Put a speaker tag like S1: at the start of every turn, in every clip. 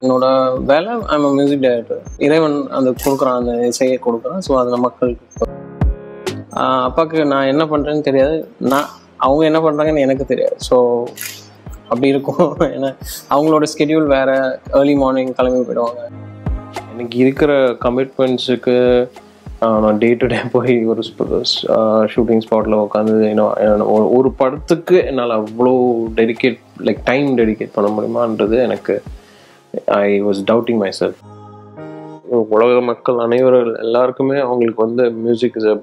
S1: என்னோட வேலை I'm music director. இறைவன் அந்த கொடுக்குறான், அந்த இசையை கொடுக்குறான். ஸோ அது மக்களுக்கு அப்பாவுக்கு நான் என்ன பண்ணுறேன்னு தெரியாது, அவங்க என்ன பண்ணுறாங்கன்னு எனக்கு தெரியாது. ஸோ அப்படி இருக்கும். ஏன்னா அவங்களோட ஸ்கெடியூல் வேறு, ஏர்லி மார்னிங் கிளம்பி போயிடுவாங்க. எனக்கு இருக்கிற கமிட்மெண்ட்ஸுக்கு நான் டே டு டே போய் ஒரு ஷூட்டிங் ஸ்பாட்டில் உட்காந்து ஒரு படத்துக்கு என்னால் அவ்வளோ டைம் டெடிகேட் பண்ண முடியுமான்றது எனக்கு I was doubting myself. உலக மக்கள் அனைவரும் எல்லாருக்குமே அவங்களுக்கு music is a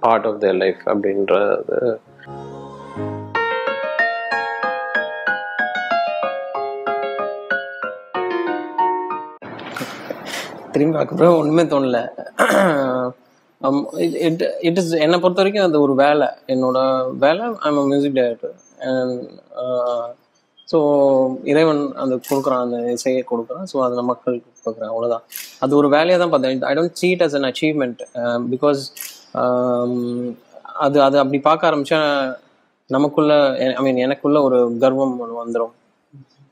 S1: part of their life அப்படின்றது. திரும்பி பார்க்கப்புறம் ஒன்றுமே தோணலை. இட் இஸ் என்னை பொறுத்த வரைக்கும் அது ஒரு வேலை, என்னோட வேலை. I'm music director. ஸோ இறைவன் அந்த கொடுக்குறான், அந்த இசையை கொடுக்குறான். ஸோ அதை மக்களுக்கு கொடுக்குறேன், அவ்வளோதான். அது ஒரு வேலையாக தான் பார்த்தேன். I don't see it as an achievement because அது அப்படி பார்க்க ஆரம்பித்தா நமக்குள்ள எனக்குள்ள ஒரு கர்வம் ஒன்று வந்துடும்.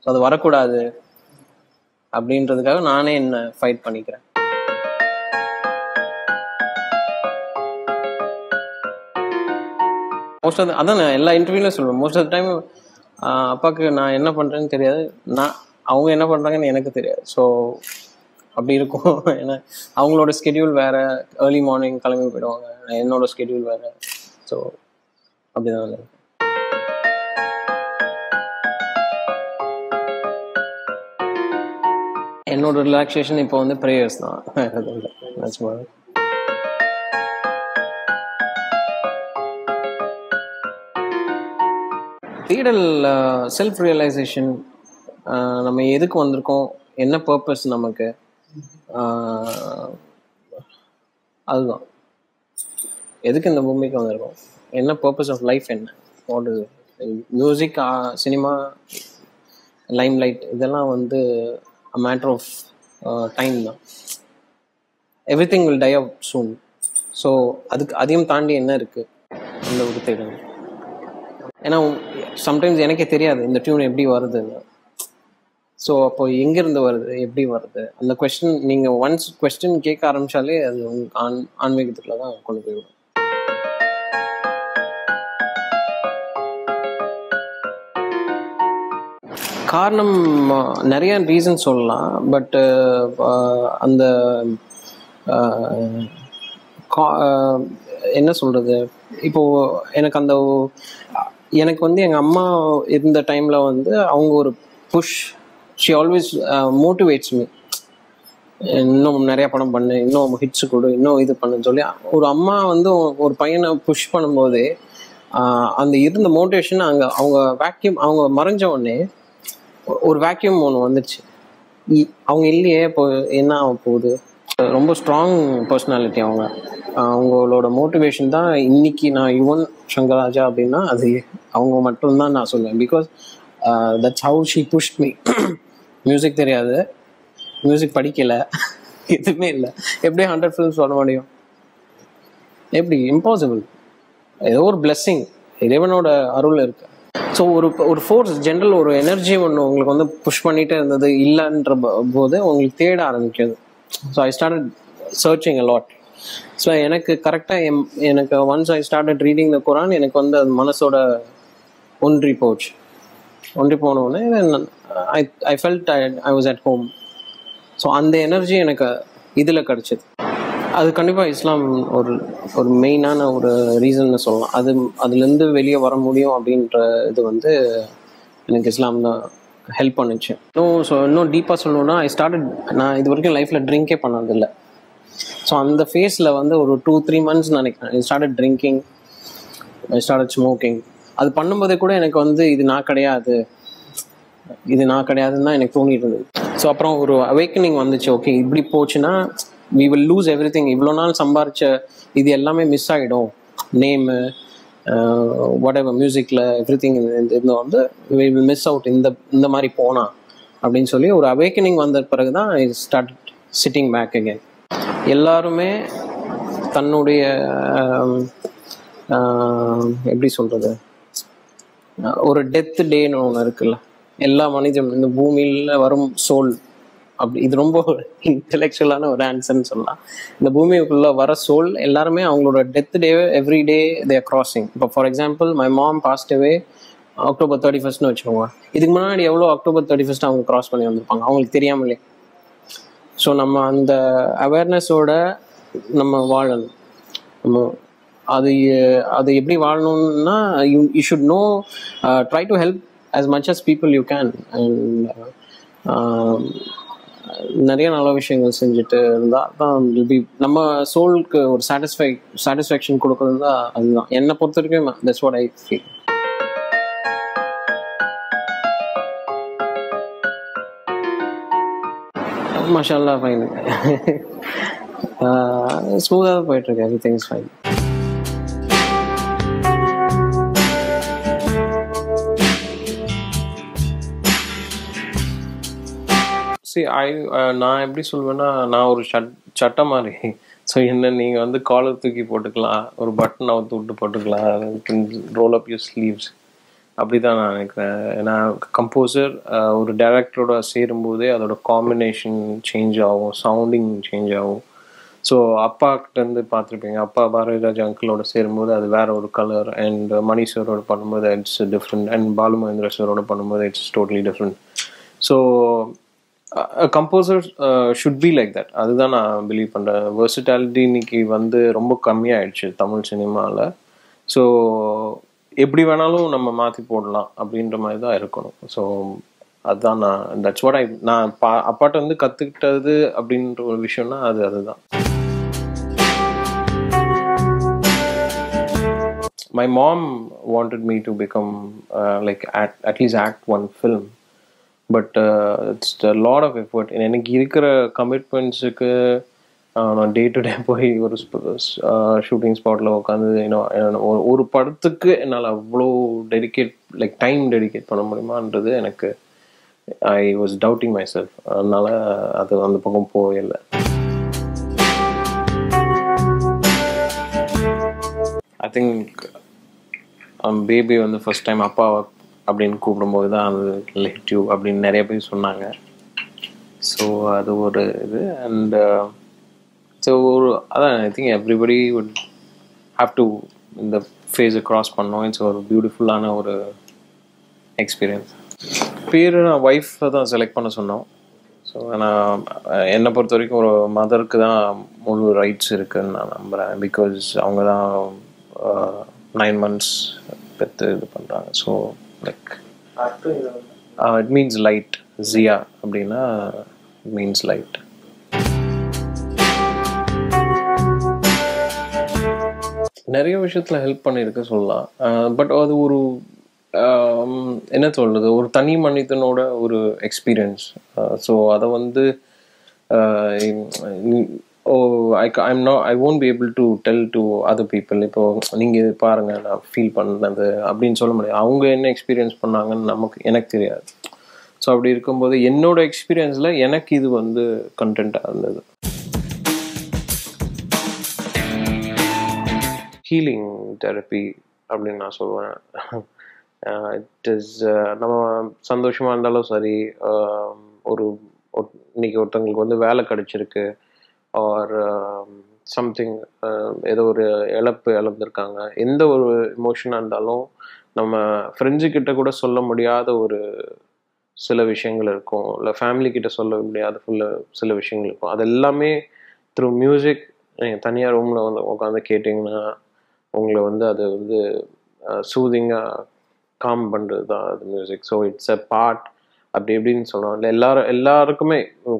S1: ஸோ அது வரக்கூடாது அப்படின்றதுக்காக நானே என்ன ஃபைட் பண்ணிக்கிறேன். மோஸ்ட் ஆஃப் அதான் நான் எல்லா இன்டர்வியூலையும் சொல்லுவேன். மோஸ்ட் ஆஃப் த டைம் அப்பாவுக்கு நான் என்ன பண்ணுறேன்னு தெரியாது, அவங்க என்ன பண்ணுறாங்கன்னு எனக்கு தெரியாது. ஸோ அப்படி இருக்கும். ஏன்னா அவங்களோட ஸ்கெடியூல் வேறு, ஏர்லி மார்னிங் கிளம்பி போயிடுவாங்க. என்னோட ஸ்கெடியூல் வேறு. ஸோ அப்படிதான் இருக்கும். என்னோட ரிலாக்ஸேஷன் இப்போ ப்ரேயர்ஸ் தான். தேடல், செல்ஃப் ரியலைசேஷன். நம்ம எதுக்கு வந்திருக்கோம், என்ன பர்பஸ் நமக்கு, அதுதான். எதுக்கு இந்த பூமிக்கு வந்திருக்கோம், என்ன பர்பஸ் ஆஃப் லைஃப், என்ன what is music, cinema, Lime light, இதெல்லாம் a matter of time தான். everything will die out soon. So அதையும் தாண்டி என்ன இருக்கு இந்த ஒரு தேடல். ஏன்னா சம்டைம்ஸ் எனக்கே தெரியாது இந்த டியூன் எப்படி வருதுன்னு. ஸோ அப்போ எங்கேருந்து வருது, எப்படி வருது, அந்த கொஸ்டின் நீங்கள் ஒன்ஸ் கொஸ்டின் கேட்க ஆரம்பித்தாலே அது உங்களுக்கு ஆன்மீகத்துக்குள்ள தான் கொண்டு போய்விடும். காரணம் நிறைய ரீசன் சொல்லலாம். பட் அந்த என்ன சொல்கிறது, இப்போது எனக்கு எங்கள் அம்மா இருந்த டைமில் அவங்க ஒரு push, she always motivates me. இன்னும் நிறையா படம் பண்ணு, இன்னும் ஹிட்ஸு கொடு, இன்னும் இது பண்ணுன்னு சொல்லி ஒரு அம்மா ஒரு பையனை புஷ் பண்ணும்போதே அந்த இருந்த மோட்டிவேஷன் அவங்க மறைஞ்ச உடனே ஒரு வேக்யூம் ஒன்று வந்துடுச்சு. அவங்க இல்லையே, இப்போ என்ன ஆக போகுது. ரொம்ப ஸ்ட்ராங் பர்சனாலிட்டி அவங்களோட மோட்டிவேஷன் தான் இன்னைக்கு நான் யுவன் சங்கர் ராஜா அப்படின்னா அது அவங்க மட்டும்தான் நான் சொல்லுவேன். Because that's how she pushed me. Music தெரியாது, மியூசிக் படிக்கலை, எதுவுமே இல்லை. எப்படி 100 ஃபிலிம்ஸ் வர முடியும், எப்படி? இம்பாசிபிள். ஏதோ ஒரு பிளெஸ்ஸிங், இறைவனோட அருள் இருக்கு. ஸோ ஒரு ஃபோர்ஸ், ஜென்ரல் ஒரு எனர்ஜி ஒன்று உங்களுக்கு புஷ் பண்ணிகிட்டே இருந்தது. இல்லைன்ற போது உங்களுக்கு தேட ஆரம்பிக்குது. So I started searching a lot. So எனக்கு கரெக்டாக எனக்கு once I started reading the Quran, எனக்கு அது மனசோட ஒன்றி போனோடனே I felt I was at home. So அந்த எனர்ஜி எனக்கு இதில் கிடச்சிது. அது கண்டிப்பாக இஸ்லாம் ஒரு மெயினான ஒரு ரீசன்னு சொல்லலாம். அதுலேருந்து வெளியே வர முடியும் அப்படின்ற இது எனக்கு இஸ்லாம் தான் ஹெல்ப் பண்ணுச்சு. இன்னும் டீப்பாக சொல்லணுன்னா நான் இது வரைக்கும் லைஃப்பில் ட்ரிங்கே பண்ணதில்லை. ஸோ அந்த ஃபேஸில் ஒரு 2-3 months நினைக்கிறேன் I started drinking, I started smoking. அது பண்ணும்போதே கூட எனக்கு இது நான் கிடையாதுன்னு தான் எனக்கு தோணிட்டு இருந்தது. ஸோ அப்புறம் ஒரு அவேக்கனிங் வந்துச்சு. ஓகே, இப்படி போச்சுன்னா we will lose everything. இவ்வளோ நாள் சம்பாரிச்ச இது எல்லாமே மிஸ் ஆகிடும். நேமு, வாட் எவர், மியூசிக்கில் everything we will miss out இந்த மாதிரி போனா அப்படின்னு சொல்லி ஒரு அவேக்கனிங் வந்த பிறகு தான் I start sitting back again. எல்லாருமே தன்னுடைய எப்படி சொல்கிறது, ஒரு டெத் டேன்னு ஒன்று இருக்குல்ல, எல்லா மனிதனும் இந்த பூமியில் வரும் சோல் அப்படி, இது ரொம்ப இன்டெலெக்சுவலான ஒரு ஆன்சர்னு சொல்லலாம். இந்த பூமிக்குள்ள வர சோல் எல்லாருமே அவங்களோட death day every day they're crossing. இப்போ for example my mom passed away October 31st வச்சுக்கோங்க. இதுக்கு முன்னாடி எவ்வளோ October 31st அவங்க கிராஸ் பண்ணி வந்திருப்பாங்க அவங்களுக்கு தெரியாமலே. ஸோ நம்ம அந்த அவேர்னஸோட நம்ம வாழணும். நம்ம அது அது எப்படி வாழணும்னா you should know, try to help as much as people you can. And நிறைய நல்ல விஷயங்கள் செஞ்சுட்டு இருந்தால் தான் நம்ம சோலுக்கு ஒரு சாட்டிஸ்ஃபேக்ஷன் கொடுக்குறது தான். அதுதான் என்னை பொறுத்த வரைக்கும் தட்ஸ் வாட் ஐ ஃபீல். மாஷால்லா ஃபைன். ஸ்மூத்தாக போயிட்டுருக்கு. Everything is fine. நான் எப்படி சொல்வேன்னா, நான் ஒரு சட்டை மாதிரி. ஸோ என்ன நீங்கள் வந்து காலர் தூக்கி போட்டுக்கலாம், ஒரு பட்டன் அவுத்து விட்டு போட்டுக்கலாம், ரோல் அப் யூர் ஸ்லீவ்ஸ், அப்படி தான் நான் நினைக்கிறேன். ஏன்னா கம்போசர் ஒரு டைரக்டரோட சேரும்போதே அதோட காம்பினேஷன் சேஞ்ச் ஆகும், சவுண்டிங் சேஞ்ச் ஆகும். ஸோ அப்பாக்கிட்டேருந்து பார்த்துருப்பீங்க, அப்பா பாரதிராஜா அங்கிளோட சேரும்போது அது வேற ஒரு கலர், அண்ட் மணி சாரோட பண்ணும்போது it's different, and Balu Mahendra சாரோட பண்ணும்போது it's totally different. So composer should be like that. அதுதான் நான் பிலீவ் பண்ணுறேன். வெர்சிட்டாலிட்டி இன்னைக்கு வந்து ரொம்ப கம்மியாயிடுச்சு தமிழ் சினிமாவில். ஸோ எப்படி வேணாலும் நம்ம மாற்றி போடலாம் அப்படின்ற மாதிரி தான் இருக்கணும். ஸோ அதுதான் தட்ஸ் வாட் நான் அப்பாட்ட வந்து கற்றுக்கிட்டது அப்படின்ற ஒரு விஷயம்னா அதுதான். My mom wanted me to become like at least act one film, but it's a lot of effort. எனக்கு இருக்கிற கமிட்மெண்ட்ஸுக்கு நான் டே டு டே போய் ஒரு ஷூட்டிங் ஸ்பாட்டில் உட்காந்து ஒரு படத்துக்கு என்னால் அவ்வளோ டைம் டெடிகேட் பண்ண முடியுமான்றது எனக்கு I was doubting my self. அதனால் அது அந்த பக்கம் போகலை. ஐ திங்க் பேபி வந்து ஃபர்ஸ்ட் டைம் அப்பா அப்படின்னு கூப்பிடும்போது தான் அது லெட் யூ அப்படின்னு நிறைய பேர் சொன்னாங்க. ஸோ அது ஒரு இது. அண்ட் ஸோ அதான் I think everybody would have to இந்த ஃபேஸை க்ராஸ் பண்ணோம். இட்ஸ் ஒரு பியூட்டிஃபுல்லான ஒரு எக்ஸ்பீரியன்ஸ். பேர் நான் ஒய்ஃபை தான் செலக்ட் பண்ண சொன்னோம். ஸோ நான் என்னை பொறுத்த வரைக்கும் ஒரு மதருக்கு தான் முழு ரைட்ஸ் இருக்குதுன்னு நான் நம்புகிறேன். பிகாஸ் அவங்க தான் 9 months பெற்று இது பண்ணுறாங்க. So like it means light. Zia அப்படின்னா இட் மீன்ஸ் லைட். நிறைய விஷயத்தில் ஹெல்ப் பண்ணியிருக்கு சொல்லலாம். பட் அது ஒரு என்ன சொல்கிறது, ஒரு தனி மனிதனோட ஒரு எக்ஸ்பீரியன்ஸ். ஸோ அதை வந்து I won't be able to tell to other people. இப்போ நீங்கள் பாருங்கள் நான் ஃபீல் பண்ணது அப்படின்னு சொல்ல முடியாது. அவங்க என்ன எக்ஸ்பீரியன்ஸ் பண்ணாங்கன்னு எனக்கு தெரியாது. ஸோ அப்படி இருக்கும்போது என்னோட எக்ஸ்பீரியன்ஸில் எனக்கு இது வந்து கண்டென்ட்டாக இருந்தது. ஹீலிங் தெரப்பி அப்படின்னு நான் சொல்லுவேன். இட் இஸ் நம்ம சந்தோஷமாக இருந்தாலும் சரி, இன்னைக்கு ஒருத்தவங்களுக்கு வந்து வேலை கிடைச்சிருக்கு, ஆர் சம்திங் ஏதோ ஒரு இழந்திருக்காங்க, எந்த ஒரு எமோஷனாக இருந்தாலும் நம்ம ஃப்ரெண்ட்ஸுக்கிட்ட கூட சொல்ல முடியாத ஒரு சில விஷயங்கள் இருக்கும், இல்லை ஃபேமிலிக்கிட்ட சொல்ல முடியாத சில விஷயங்கள் இருக்கும். அது எல்லாமே த்ரூ மியூசிக். நீங்கள் தனியாக ரூமில் வந்து உட்காந்து கேட்டிங்கன்னா உங்களை வந்து அது வந்து சூதிங்காக காம் பண்ணுறது தான் அது music. So it's a part அப்படி எப்படின்னு சொல்கிறோம். இல்லை எல்லாருக்குமே,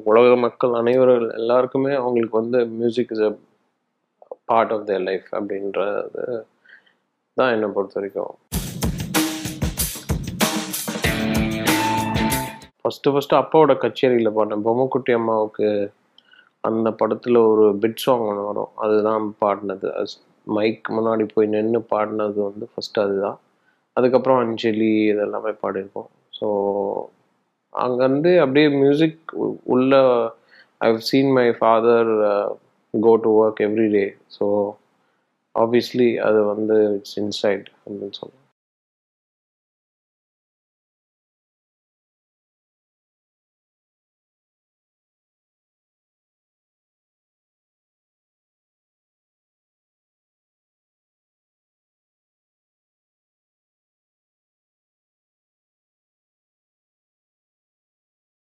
S1: உலக மக்கள் அனைவரும் எல்லாருக்குமே அவங்களுக்கு வந்து music is a part of their life அப்படின்றது தான் என்னை பொறுத்த வரைக்கும். ஃபஸ்ட்டு அப்பாவோட கச்சேரியில் பாடினேன். பொம்மைக்குட்டி அம்மாவுக்கு அந்த படத்தில் ஒரு பிட் சாங் ஒன்று வரும், அதுதான் பாடினது. மைக் முன்னாடி போய் நின்று பாடினது வந்து ஃபஸ்ட்டு அதுதான். அதுக்கப்புறம் அஞ்சலி இதெல்லாமே பாடியிருக்கோம். ஸோ அங்கேருந்து அப்படியே மியூசிக் உள்ள I've seen my father go to work every day. So obviously அது வந்து இட்ஸ் இன்சைட் அப்படின்னு சொல்லுவேன்.